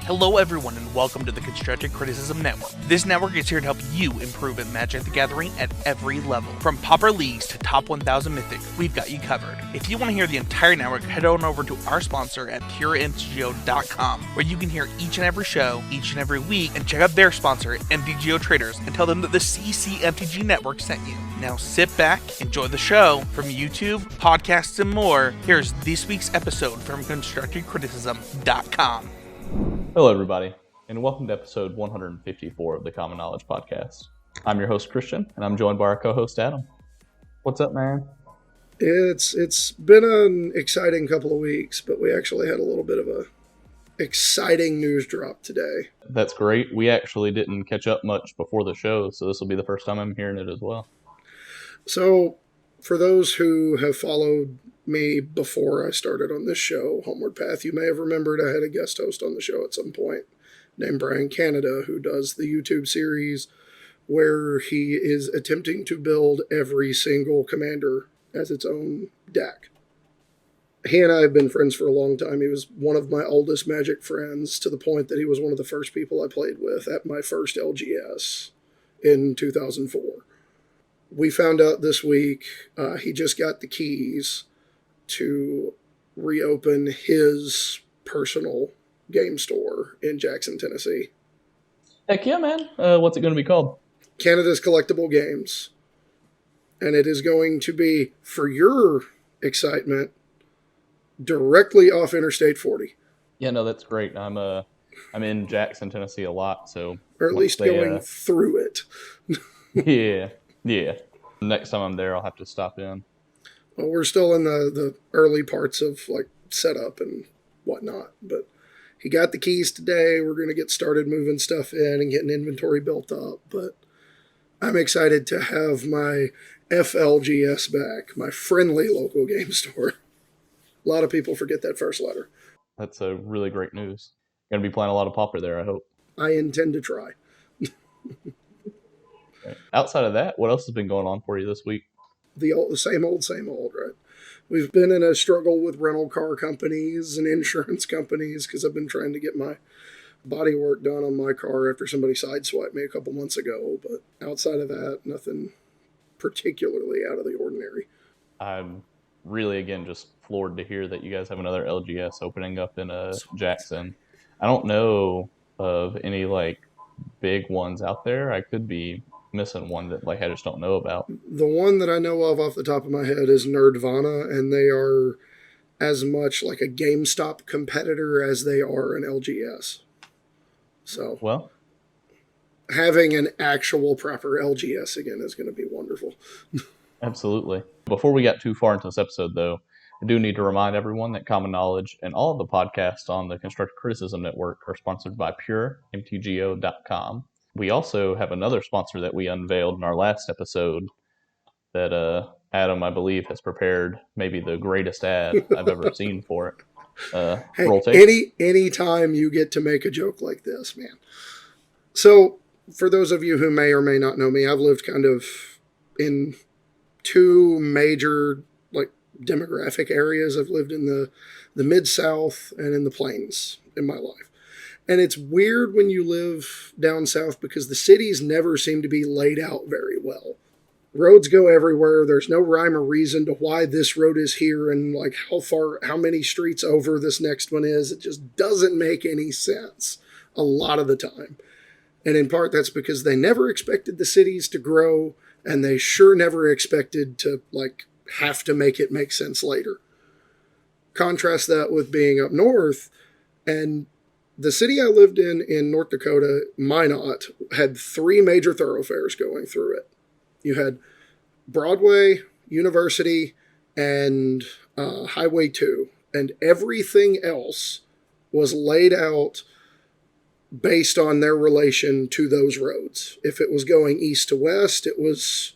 Hello everyone and welcome to the Constructive Criticism Network. This network is here to help you improve at Magic the Gathering at every level. From Pauper Leagues to Top 1000 Mythic, we've got you covered. If you want to hear the entire network, head on over to our sponsor at PureMTGO.com, where you can hear each and every show, each and every week, and check out their sponsor, MTGO Traders, and tell them that the CCMTG Network sent you. Now sit back, enjoy the show. From YouTube, podcasts, and more, here's this week's episode from ConstructiveCriticism.com. Hello, everybody, and welcome to episode 154 of the Common Knowledge Podcast. I'm your host, Christian, and I'm joined by our co-host, Adam. What's up, man? It's been an exciting couple of weeks, but we actually had a little bit of a exciting news drop today. That's great. We actually didn't catch up much before the show, so this will be the first time I'm hearing it as well. So, for those who have followed me before I started on this show, Homeward Path, you may have remembered I had a guest host on the show at some point named Brian Canada, who does the YouTube series where he is attempting to build every single commander as its own deck. He and I have been friends for a long time. He was one of my oldest Magic friends, to the point that he was one of the first people I played with at my first LGS in 2004. We found out this week he just got the keys to reopen his personal game store in Jackson, Tennessee. Heck yeah, man. What's it going to be called? Canada's Collectible Games. And it is going to be, for your excitement, directly off Interstate 40. Yeah, no, that's great. I'm in Jackson, Tennessee a lot, so... Or at least going through it. Yeah. Next time I'm there, I'll have to stop in. Well, we're still in the early parts of like setup and whatnot, but he got the keys today. We're going to get started moving stuff in and getting inventory built up, but I'm excited to have my FLGS back, my friendly local game store. A lot of people forget that first letter. That's a really great news. Going to be playing a lot of Pauper there, I hope. I intend to try. Okay. Outside of that, what else has been going on for you this week? The same old, right? We've been in a struggle with rental car companies and insurance companies because I've been trying to get my body work done on my car after somebody sideswiped me a couple months ago. But outside of that, nothing particularly out of the ordinary. I'm really, again, just floored to hear that you guys have another LGS opening up in Jackson. I don't know of any big ones out there. I could be missing one that I just don't know about. The one that I know of off the top of my head is Nerdvana, and they are as much like a GameStop competitor as they are an LGS. So, well, having an actual proper LGS again is going to be wonderful. Absolutely. Before we get too far into this episode, though, I do need to remind everyone that Common Knowledge and all of the podcasts on the Constructive Criticism Network are sponsored by PureMTGO.com. We also have another sponsor that we unveiled in our last episode that Adam, I believe, has prepared maybe the greatest ad I've ever seen for it. Hey, any time you get to make a joke like this, man. So, for those of you who may or may not know me, I've lived kind of in two major demographic areas. I've lived in the Mid-South and in the Plains in my life. And it's weird when you live down south because the cities never seem to be laid out very well. Roads go everywhere. There's no rhyme or reason to why this road is here and how many streets over this next one is. It just doesn't make any sense a lot of the time. And in part, that's because they never expected the cities to grow, and they sure never expected to have to make it make sense later. Contrast that with being up north, and the city I lived in North Dakota, Minot, had three major thoroughfares going through it. You had Broadway, University, and Highway 2. And everything else was laid out based on their relation to those roads. If it was going east to west, it was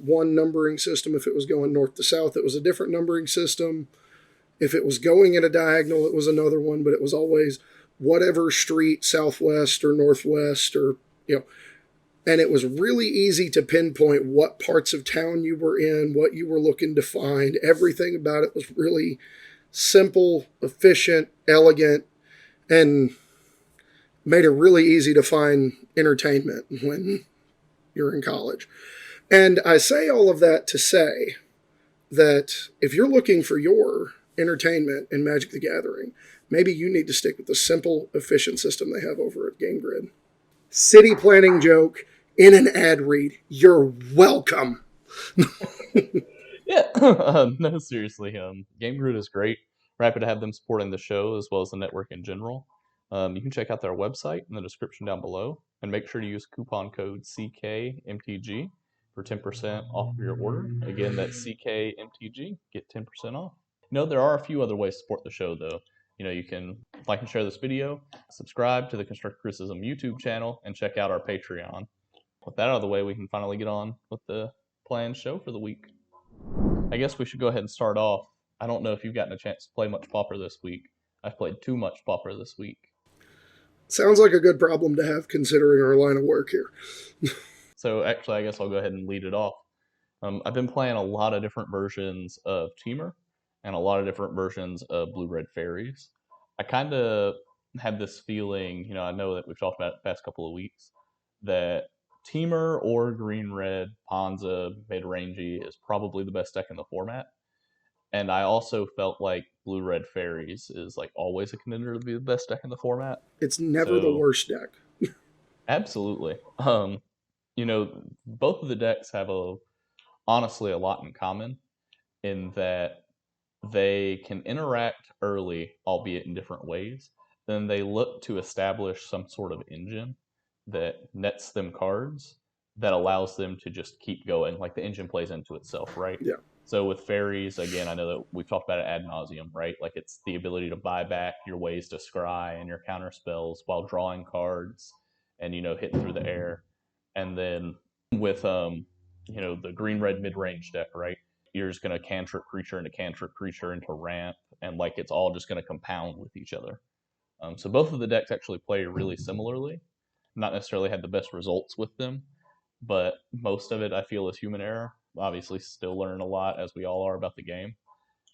one numbering system. If it was going north to south, it was a different numbering system. If it was going in a diagonal, it was another one, but it was always whatever street, southwest or northwest, or, and it was really easy to pinpoint what parts of town you were in, what you were looking to find. Everything about it was really simple, efficient, elegant, and made it really easy to find entertainment when you're in college. And I say all of that to say that if you're looking for your entertainment in Magic the Gathering, maybe you need to stick with the simple, efficient system they have over at Game Grid. City planning joke in an ad read. You're welcome. Yeah, no, seriously, Game Grid is great. We're happy to have them supporting the show as well as the network in general. You can check out their website in the description down below, and make sure to use coupon code CKMTG for 10% off of your order. Again, that's CKMTG, get 10% off. There are a few other ways to support the show, though. You can like and share this video, subscribe to the Constructive Criticism YouTube channel, and check out our Patreon. With that out of the way, we can finally get on with the planned show for the week. I guess we should go ahead and start off. I don't know if you've gotten a chance to play much Pauper this week. I've played too much Pauper this week. Sounds like a good problem to have considering our line of work here. So actually, I guess I'll go ahead and lead it off. I've been playing a lot of different versions of Teamer and a lot of different versions of Blue-Red Fairies. I kind of had this feeling, I know that we've talked about it the past couple of weeks, that Teamer or Green-Red Ponza mid-rangey is probably the best deck in the format. And I also felt like Blue-Red Fairies is like always a contender to be the best deck in the format. It's never the worst deck. Absolutely. Both of the decks have honestly a lot in common in that they can interact early, albeit in different ways. Then they look to establish some sort of engine that nets them cards that allows them to just keep going. Like the engine plays into itself, right? Yeah. So with fairies, again, I know that we've talked about it ad nauseum, right? Like it's the ability to buy back your ways to scry and your counter spells while drawing cards and, hitting through the air. And then with, the green-red mid-range deck, right? You're just going to cantrip creature into ramp, and like it's all just going to compound with each other. So both of the decks actually play really similarly. Not necessarily had the best results with them, but most of it I feel is human error. Obviously still learning a lot, as we all are, about the game.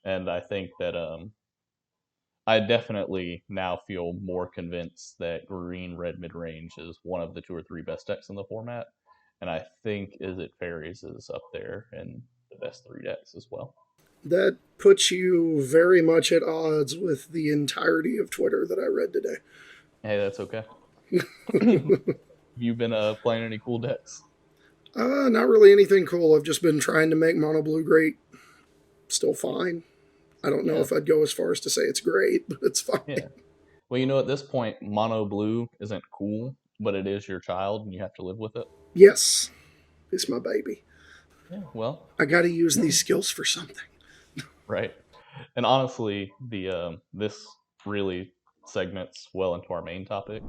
And I think that I definitely now feel more convinced that green-red mid-range is one of the 2 or 3 best decks in the format. And I think Is It Fairies is up there in the best 3 decks as well. That puts you very much at odds with the entirety of Twitter that I read today. Hey, that's okay. You've been playing any cool decks? Not really anything cool. I've just been trying to make Mono Blue great. Still fine. I don't know if I'd go as far as to say it's great, but it's fine. Yeah. Well, at this point, Mono Blue isn't cool, but it is your child, and you have to live with it. Yes. It's my baby. Yeah, well. I got to use these skills for something. Right. And honestly, this really segments well into our main topic,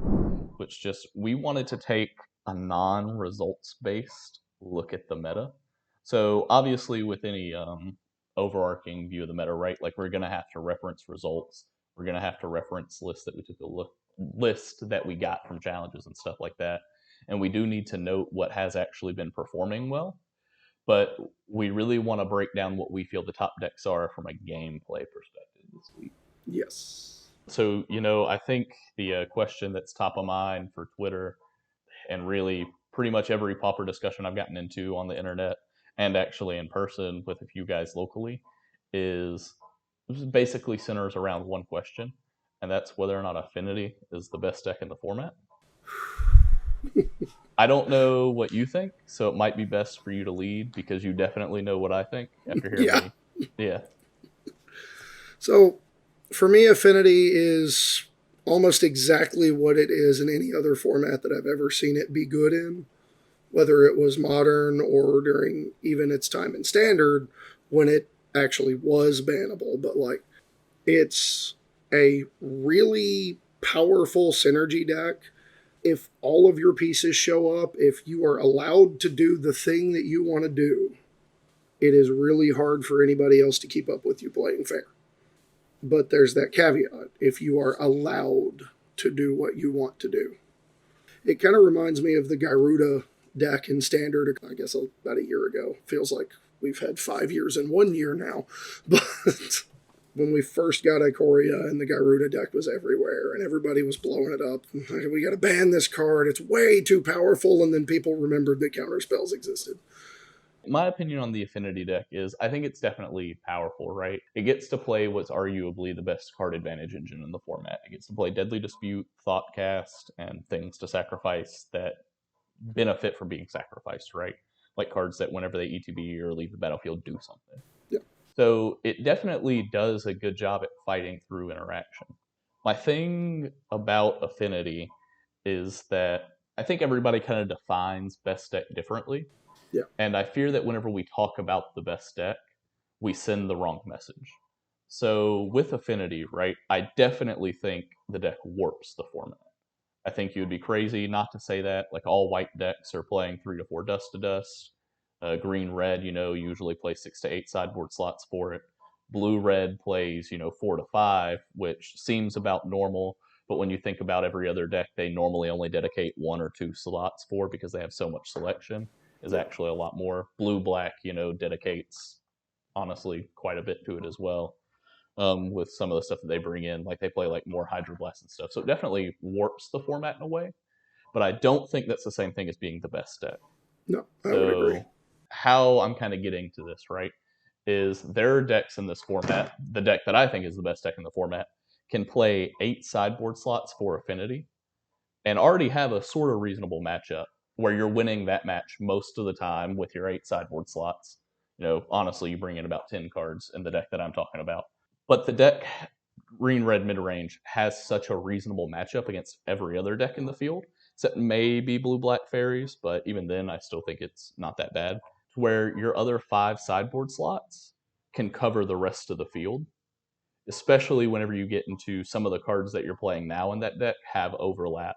which we wanted to take a non-results based look at the meta. So obviously with any overarching view of the meta, right? Like we're going to have to reference results. We're going to have to reference list that we got from challenges and stuff like that. And we do need to note what has actually been performing well. But we really want to break down what we feel the top decks are from a gameplay perspective this week. Yes. So, I think the question that's top of mind for Twitter and really pretty much every Pauper discussion I've gotten into on the internet and actually in person with a few guys locally is basically centers around one question, and that's whether or not Affinity is the best deck in the format. I don't know what you think, so it might be best for you to lead because you definitely know what I think after hearing me. Yeah. So, for me, Affinity is almost exactly what it is in any other format that I've ever seen it be good in, whether it was Modern or during even its time in Standard when it actually was bannable. But, it's a really powerful synergy deck. If all of your pieces show up, if you are allowed to do the thing that you want to do, it is really hard for anybody else to keep up with you playing fair. But there's that caveat, if you are allowed to do what you want to do. It kind of reminds me of the Garuda deck in Standard, I guess about a year ago. Feels like we've had 5 years in 1 year now. But when we first got Ikoria and the Garuda deck was everywhere and everybody was blowing it up. We got to ban this card. It's way too powerful. And then people remembered that counter spells existed. My opinion on the Affinity deck is I think it's definitely powerful, right? It gets to play what's arguably the best card advantage engine in the format. It gets to play Deadly Dispute, Thoughtcast, and things to sacrifice that benefit from being sacrificed, right? Like cards that whenever they ETB or leave the battlefield do something. Yeah. So it definitely does a good job at fighting through interaction. My thing about Affinity is that I think everybody kind of defines best deck differently. Yeah. And I fear that whenever we talk about the best deck, we send the wrong message. So with Affinity, right, I definitely think the deck warps the format. I think you would be crazy not to say that. Like all white decks are playing 3 to 4 dust to dust. Green red, usually play 6 to 8 sideboard slots for it. Blue red plays, 4 to 5, which seems about normal. But when you think about every other deck, they normally only dedicate 1 or 2 slots for because they have so much selection. Is actually a lot more. Blue black, dedicates honestly quite a bit to it as well. With some of the stuff that they bring in, like they play like more Hydroblast and stuff. So it definitely warps the format in a way. But I don't think that's the same thing as being the best deck. No, I would agree. How I'm kind of getting to this, right, is there are decks in this format. The deck that I think is the best deck in the format can play 8 sideboard slots for Affinity and already have a sort of reasonable matchup where you're winning that match most of the time with your 8 sideboard slots. Honestly, you bring in about 10 cards in the deck that I'm talking about. But the deck, green red mid range, has such a reasonable matchup against every other deck in the field, except maybe blue black fairies, but even then, I still think it's not that bad. Where your other 5 sideboard slots can cover the rest of the field, especially whenever you get into some of the cards that you're playing now in that deck have overlap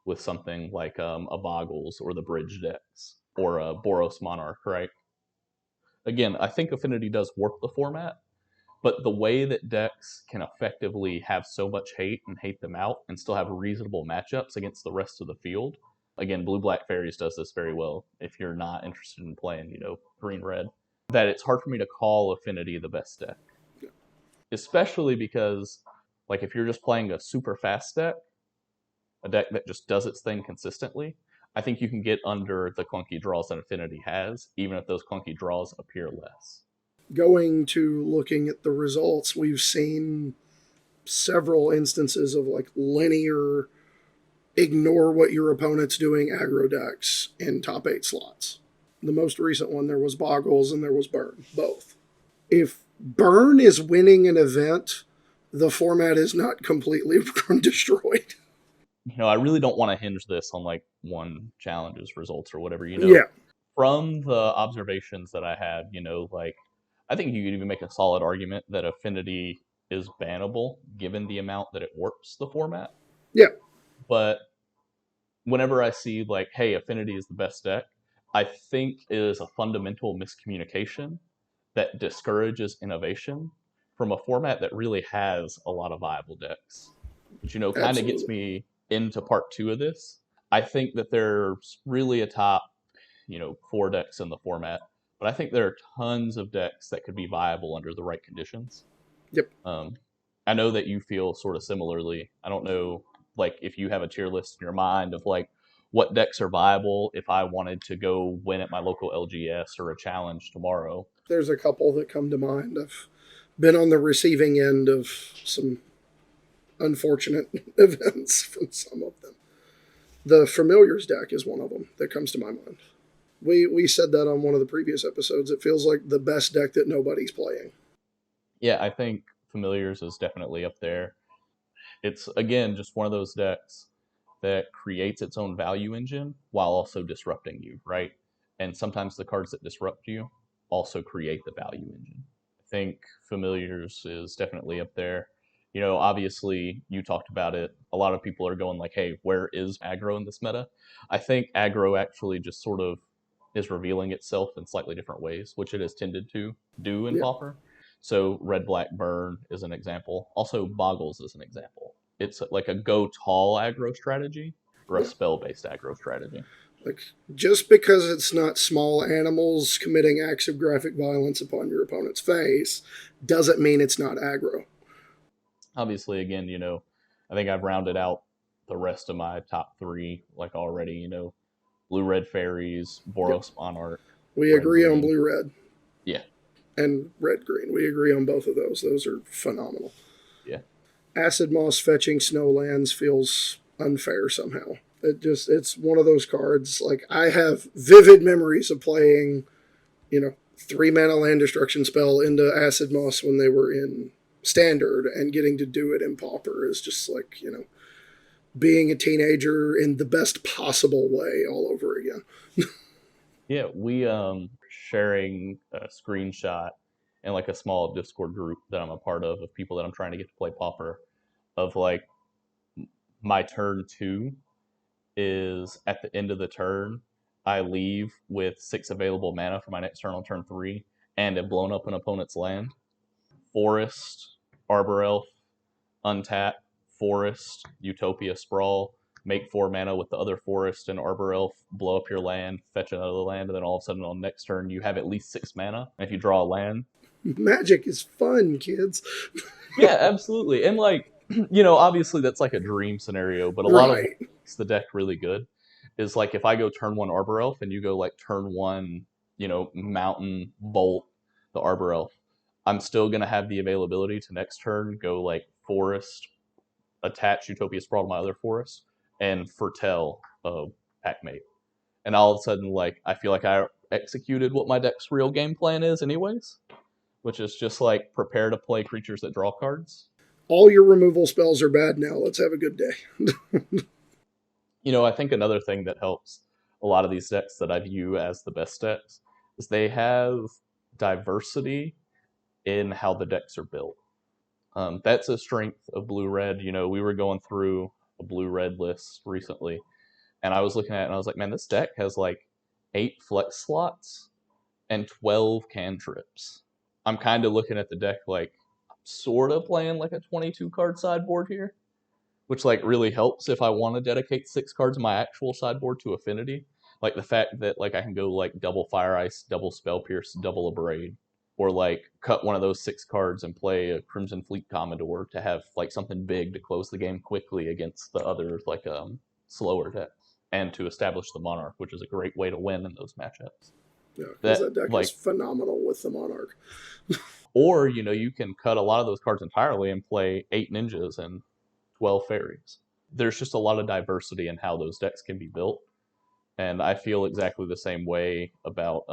with something like a Boggles or the Bridge decks or a Boros Monarch, right? Again, I think Affinity does work the format, but the way that decks can effectively have so much hate and hate them out and still have reasonable matchups against the rest of the field. Again, Blue Black Fairies does this very well if you're not interested in playing, green red. That it's hard for me to call Affinity the best deck. Especially because, like, if you're just playing a super fast deck, a deck that just does its thing consistently, I think you can get under the clunky draws that Affinity has, even if those clunky draws appear less. Going to looking at the results, we've seen several instances of like linear ignore what your opponent's doing aggro decks in top 8 slots. The most recent one, there was Boggles and there was Burn, both. If Burn is winning an event, the format is not completely destroyed. I really don't want to hinge this on like one challenge's results or whatever, Yeah. From the observations that I had, like I think you could even make a solid argument that Affinity is bannable given the amount that it warps the format. Yeah. But whenever I see like, hey, Affinity is the best deck, I think it is a fundamental miscommunication that discourages innovation from a format that really has a lot of viable decks. Which, kind of gets me into part 2 of this. I think that there's really a top, 4 decks in the format, but I think there are tons of decks that could be viable under the right conditions. Yep. I know that you feel sort of similarly. I don't know, like, if you have a tier list in your mind of, like, what decks are viable if I wanted to go win at my local LGS or a challenge tomorrow. There's a couple that come to mind. I've been on the receiving end of some unfortunate events from some of them. The Familiars deck is one of them that comes to my mind. We said that on one of the previous episodes. It feels like the best deck that nobody's playing. Yeah, I think Familiars is definitely up there. It's, again, just one of those decks that creates its own value engine while also disrupting you, right? And sometimes the cards that disrupt you also create the value engine. I think Familiars is definitely up there. Obviously, you talked about it. A lot of people are going like, hey, where is aggro in this meta? I think aggro actually just sort of is revealing itself in slightly different ways, which it has tended to do in Pauper. So Red Black Burn is an example. Also Boggles is an example. It's like a go tall aggro strategy or a spell based aggro strategy. Like, just because it's not small animals committing acts of graphic violence upon your opponent's face doesn't mean it's not aggro. Obviously, again, I think I've rounded out the rest of my top three like already. Blue Red Fairies, Yep. Boros Monarch, We Red agree on Green. blue red. Yeah. And red green. We agree on both of those. Those are phenomenal. Yeah. Acid Moss fetching Snowlands feels unfair somehow. It's one of those cards. Like, I have vivid memories of playing, 3 mana land destruction spell into Acid Moss when they were in standard, and getting to do it in Pauper is just like, being a teenager in the best possible way all over again. Yeah, we sharing a screenshot in like a small Discord group that I'm a part of people that I'm trying to get to play Pauper, of like my turn 2 is at the end of the turn, I leave with 6 available mana for my next turn on turn 3 and have blown up an opponent's land. Forest, Arbor Elf, untap, Forest, Utopia Sprawl, make 4 mana with the other Forest and Arbor Elf, blow up your land, fetch another land, and then all of a sudden on next turn you have at least 6 mana. And if you draw a land, Magic is fun, kids. yeah, absolutely. And like, obviously that's like a dream scenario, but a lot of what Right. makes the deck really good is like if I go turn 1 Arbor Elf and you go like turn 1, Mountain Bolt the Arbor Elf, I'm still gonna have the availability to next turn go like Forest, attach Utopia Sprawl to my other Forest, and foretell Packmate. And all of a sudden, like I feel like I executed what my deck's real game plan is, anyways, which is just like prepare to play creatures that draw cards. All your removal spells are bad now. Let's have a good day. I think another thing that helps a lot of these decks that I view as the best decks is they have diversity in how the decks are built. That's a strength of blue red. We were going through a blue red list recently, and I was looking at it and I was like, man, this deck has like 8 flex slots and 12 cantrips. I'm kind of looking at the deck like sort of playing like a 22 card sideboard here, which like really helps if I want to dedicate 6 cards of my actual sideboard to affinity. Like the fact that like I can go like double Fire Ice, double Spell Pierce, double Abrade, or like cut one of those 6 cards and play a Crimson Fleet Commodore to have like something big to close the game quickly against the other like slower decks, and to establish the Monarch, which is a great way to win in those matchups. Yeah, because That that deck is like, phenomenal with the Monarch. or you can cut a lot of those cards entirely and play 8 ninjas and 12 fairies. There's just a lot of diversity in how those decks can be built. And I feel exactly the same way about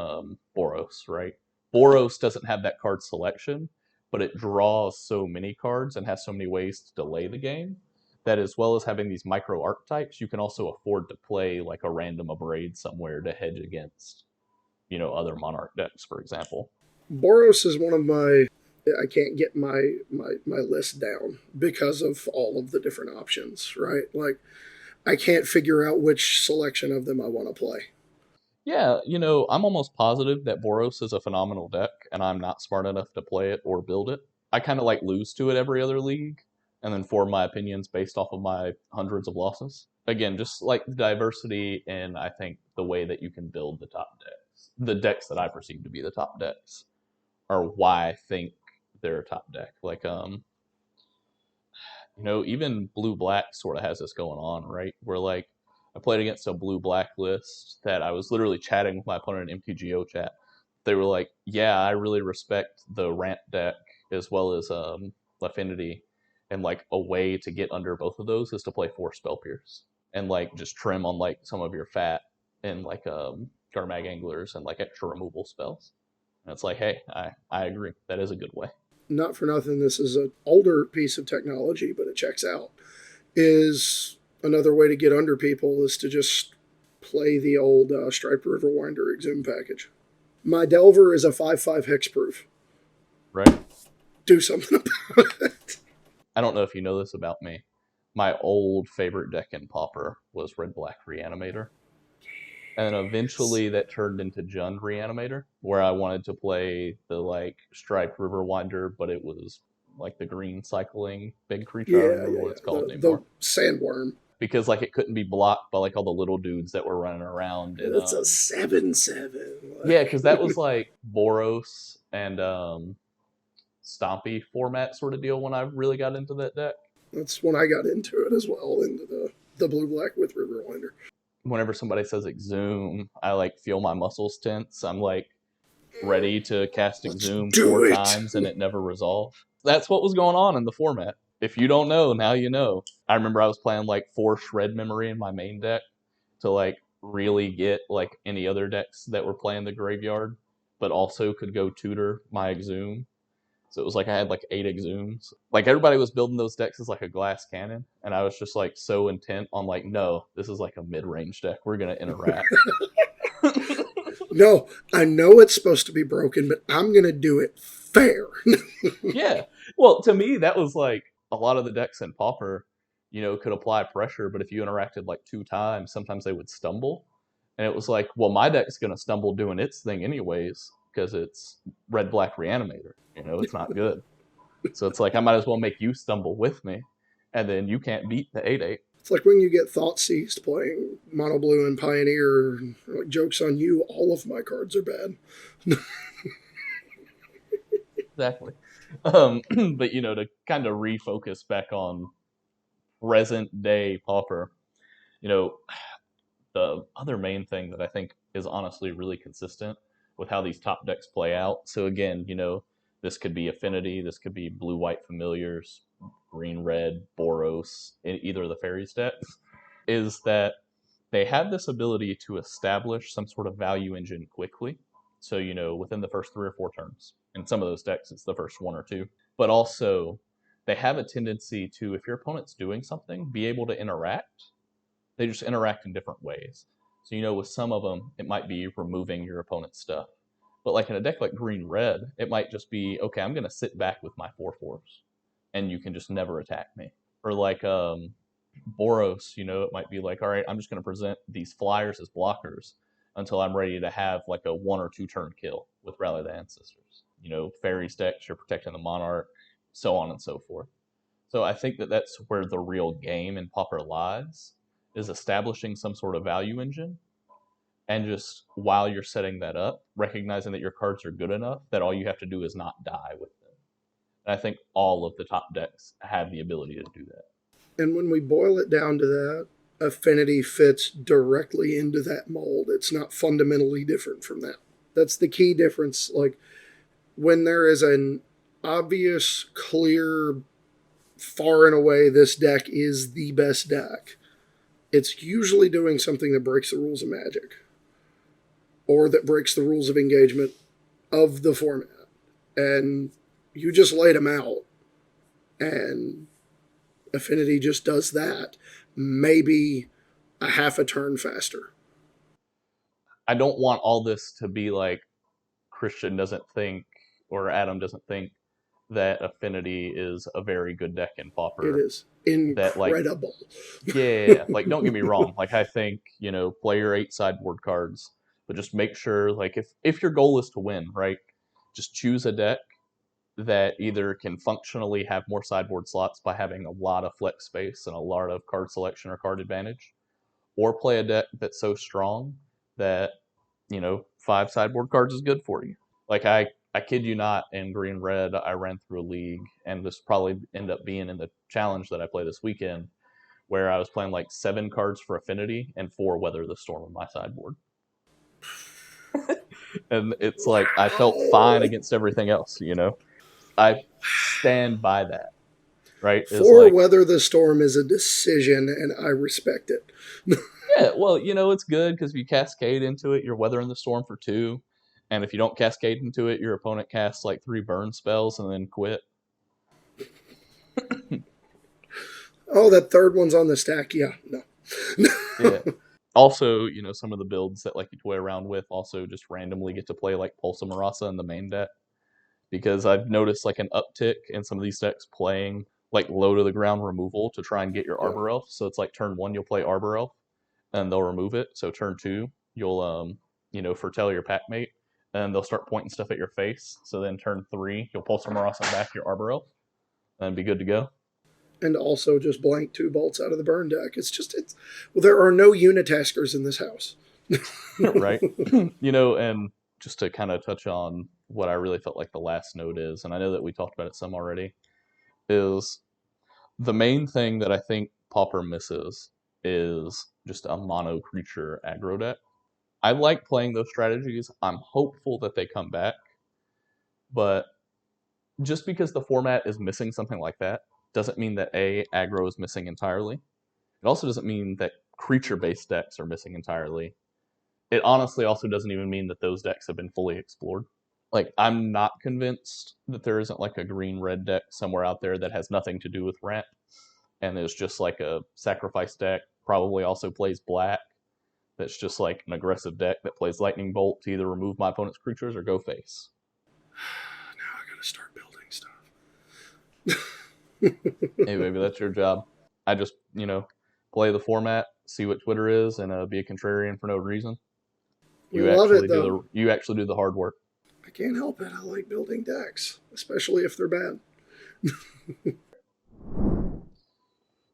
Boros, right? Boros doesn't have that card selection, but it draws so many cards and has so many ways to delay the game that, as well as having these micro archetypes, you can also afford to play like a random Abrade somewhere to hedge against, other Monarch decks, for example. Boros is one of my. I can't get my list down because of all of the different options, right? Like, I can't figure out which selection of them I want to play. Yeah, I'm almost positive that Boros is a phenomenal deck, and I'm not smart enough to play it or build it. I kind of like lose to it every other league, and then form my opinions based off of my hundreds of losses. Again, just like the diversity in, I think, the way that you can build the top decks. The decks that I perceive to be the top decks are why I think they're a top deck. Like, even blue black sort of has this going on, right? Where like I played against a blue black list that I was literally chatting with my opponent in MTGO chat. They were like, "Yeah, I really respect the ramp deck as well as affinity, and like a way to get under both of those is to play 4 spell pierce and like just trim on like some of your fat and like Garmag anglers and like extra removal spells." And it's like, hey, I agree. That is a good way. Not for nothing, this is an older piece of technology, but it checks out. Is another way to get under people is to just play the old Striped River Winder Exhume package. My Delver is a 5/5 hexproof. Right. Do something about it. I don't know if you know this about me. My old favorite deck in Pauper was Red Black Reanimator. And eventually that turned into Jund Reanimator, where I wanted to play the like Striped River Winder, but it was like the green cycling big creature. I don't Yeah, remember yeah, what yeah. it's called The anymore. sandworm. because like it couldn't be blocked by like all the little dudes that were running around. And, It's a 7/7. yeah, because that was like Boros and Stompy format sort of deal when I really got into that deck. That's when I got into it as well, into the blue-black with Riverwinder. Whenever somebody says Exhume, I like feel my muscles tense. I'm like ready to cast Exhume 4 times and it never resolved. That's what was going on in the format. If you don't know, now you know. I remember I was playing like 4 Shred Memory in my main deck to like really get like any other decks that were playing the graveyard, but also could go tutor my Exhume. So it was like I had like 8 Exhumes. Like everybody was building those decks as like a glass cannon, and I was just like so intent on like, no, this is like a mid-range deck. We're gonna interact. No, I know it's supposed to be broken, but I'm gonna do it fair. Yeah. Well, to me, that was like a lot of the decks in Pauper, you know, could apply pressure, but if you interacted like 2 times, sometimes they would stumble. And it was like, well, my deck's gonna stumble doing its thing anyways, because it's red-black Reanimator. You know, it's not good. So it's like I might as well make you stumble with me, and then you can't beat the 8/8. It's like when you get Thought Seized playing Mono Blue and Pioneer. Like, joke's on you, all of my cards are bad. Exactly. But, you know, to kind of refocus back on present day Pauper, you know, the other main thing that I think is honestly really consistent with how these top decks play out. So again, you know, this could be Affinity, this could be blue-white familiars, green-red, Boros, in either of the fairies decks, is that they have this ability to establish some sort of value engine quickly. So, you know, within the first 3 or 4 turns. In some of those decks, it's the first 1 or 2. But also, they have a tendency to, if your opponent's doing something, be able to interact. They just interact in different ways. So, you know, with some of them, it might be removing your opponent's stuff. But like in a deck like green-red, it might just be, okay, I'm going to sit back with my 4/4s, and you can just never attack me. Or like Boros, you know, it might be like, all right, I'm just going to present these flyers as blockers until I'm ready to have like a 1 or 2 turn kill with Rally the Ancestors. You know, fairies decks, you're protecting the Monarch, so on and so forth. So I think that that's where the real game in Pauper lies, is establishing some sort of value engine, and just while you're setting that up, recognizing that your cards are good enough that all you have to do is not die with them. And I think all of the top decks have the ability to do that. And when we boil it down to that, Affinity fits directly into that mold. It's not fundamentally different from that. That's the key difference. Like, when there is an obvious, clear, far and away, this deck is the best deck, it's usually doing something that breaks the rules of Magic, or that breaks the rules of engagement of the format. And you just laid them out, and Affinity just does that, maybe a half a turn faster. I don't want all this to be like Christian doesn't think, or Adam doesn't think, that Affinity is a very good deck in Pauper. It is incredible. That, like, yeah, like, don't get me wrong. Like, I think, you know, play your 8 sideboard cards, but just make sure, like, if your goal is to win, right, just choose a deck that either can functionally have more sideboard slots by having a lot of flex space and a lot of card selection or card advantage, or play a deck that's so strong that, you know, 5 sideboard cards is good for you. Like, I kid you not, in green-red, I ran through a league, and this probably ended up being in the challenge that I play this weekend, where I was playing like 7 cards for Affinity and 4 Weather the Storm on my sideboard. And it's like, I felt fine against everything else, you know? I stand by that, right? 4 like, Weather the Storm is a decision, and I respect it. Yeah, well, you know, it's good because if you cascade into it, you're weathering the storm for 2. And if you don't cascade into it, your opponent casts like 3 burn spells and then quit. Oh, that third one's on the stack. Yeah, no. Yeah. Also, you know, some of the builds that like you toy around with also just randomly get to play like Pulsa Marasa in the main deck. Because I've noticed like an uptick in some of these decks playing like low to the ground removal to try and get your Arbor Elf. So it's like turn 1, you'll play Arbor Elf, and they'll remove it. So turn 2, you'll you know, foretell your packmate, and they'll start pointing stuff at your face. So then turn 3, you'll Pulsar Marasa back your Arbor Elf, and be good to go. And also just blank 2 bolts out of the burn deck. Well, there are no unitaskers in this house. Right. And just to kind of touch on what I really felt like the last note is, and I know that we talked about it some already, is the main thing that I think Pauper misses is just a mono creature aggro deck. I like playing those strategies. I'm hopeful that they come back, but just because the format is missing something like that doesn't mean that aggro is missing entirely. It also doesn't mean that creature-based decks are missing entirely. It honestly also doesn't even mean that those decks have been fully explored. Like, I'm not convinced that there isn't like a green-red deck somewhere out there that has nothing to do with ramp, and is just like a sacrifice deck, probably also plays black, that's just like an aggressive deck that plays lightning bolt to either remove my opponent's creatures or go face. Now I gotta start building stuff. Hey, maybe that's your job. I just, play the format, see what Twitter is, and be a contrarian for no reason. You actually do the hard work. I can't help it. I like building decks, especially if they're bad.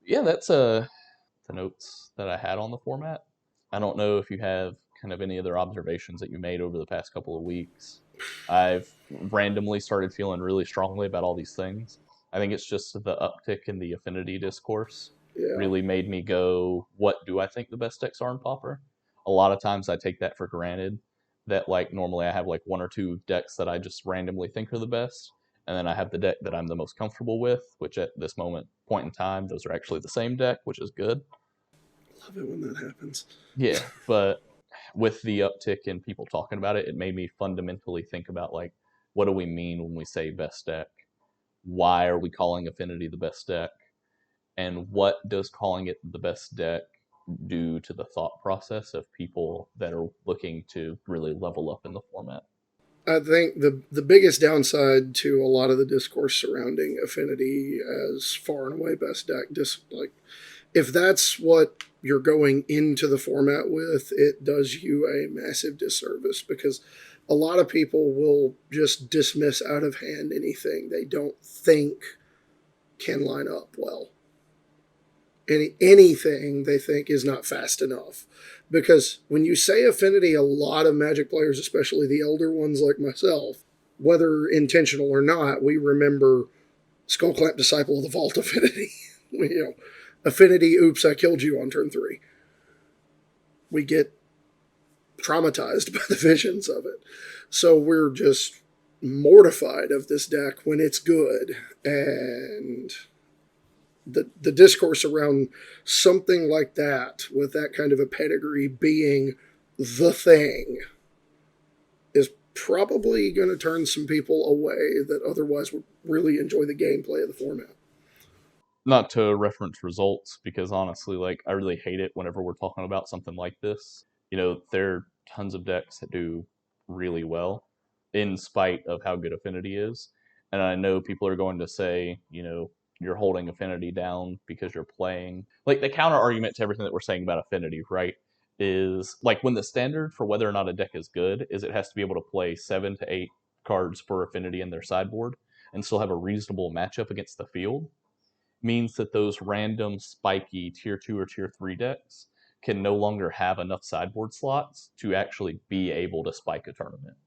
Yeah, that's the notes that I had on the format. I don't know if you have kind of any other observations that you made over the past couple of weeks. I've randomly started feeling really strongly about all these things. I think it's just the uptick in the affinity discourse really made me go, what do I think the best decks are in Pauper? A lot of times I take that for granted, that like normally I have like 1 or 2 decks that I just randomly think are the best, and then I have the deck that I'm the most comfortable with, which at this point in time, those are actually the same deck, which is good. Love it when that happens. Yeah, but with the uptick in people talking about it, it made me fundamentally think about like, what do we mean when we say best deck? Why are we calling Affinity the best deck? And what does calling it the best deck do to the thought process of people that are looking to really level up in the format? I think the biggest downside to a lot of the discourse surrounding Affinity as far and away best deck, if that's what you're going into the format with, it does you a massive disservice, because a lot of people will just dismiss out of hand anything they don't think can line up well. Anything they think is not fast enough. Because when you say Affinity, a lot of Magic players, especially the elder ones like myself, whether intentional or not, we remember Skullclamp Disciple of the Vault Affinity. Affinity, oops, I killed you on turn 3. We get traumatized by the visions of it. So we're just mortified of this deck when it's good. And the discourse around something like that, with that kind of a pedigree being the thing, is probably going to turn some people away that otherwise would really enjoy the gameplay of the format. Not to reference results, because honestly, like, I really hate it whenever we're talking about something like this. There are tons of decks that do really well in spite of how good Affinity is. And I know people are going to say, you're holding Affinity down because you're playing. Like, the counter argument to everything that we're saying about Affinity, right, is like, when the standard for whether or not a deck is good is it has to be able to play 7 to 8 cards per Affinity in their sideboard and still have a reasonable matchup against the field, means that those random spiky tier 2 or tier 3 decks can no longer have enough sideboard slots to actually be able to spike a tournament.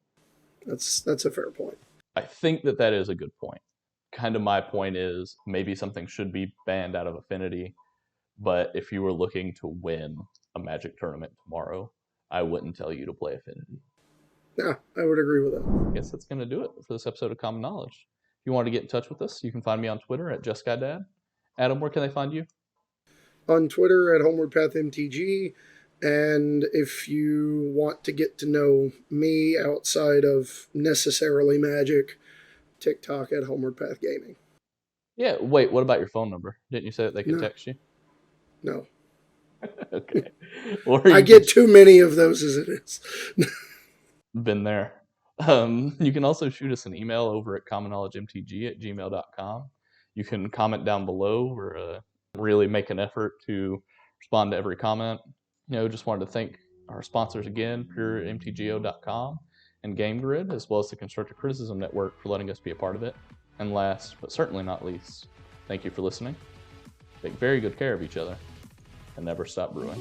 That's a fair point. I think that is a good point. Kind of my point is, maybe something should be banned out of Affinity, but if you were looking to win a Magic tournament tomorrow, I wouldn't tell you to play Affinity. Yeah, I would agree with that. I guess that's going to do it for this episode of Common Knowledge. If you want to get in touch with us, you can find me on Twitter at JustGuyDad. Adam, where can they find you? On Twitter at HomewardPathMTG. And if you want to get to know me outside of necessarily Magic, TikTok at HomewardPathGaming. Yeah, wait, what about your phone number? Didn't you say that they could text you? No. Okay. I get too many of those as it is. Been there. You can also shoot us an email over at commonknowledgemtg@gmail.com. You can comment down below. We're really make an effort to respond to every comment. Just wanted to thank our sponsors again, puremtgo.com and GameGrid, as well as the Constructive Criticism Network, for letting us be a part of it. And last, but certainly not least, thank you for listening. take very good care of each other, and never stop brewing.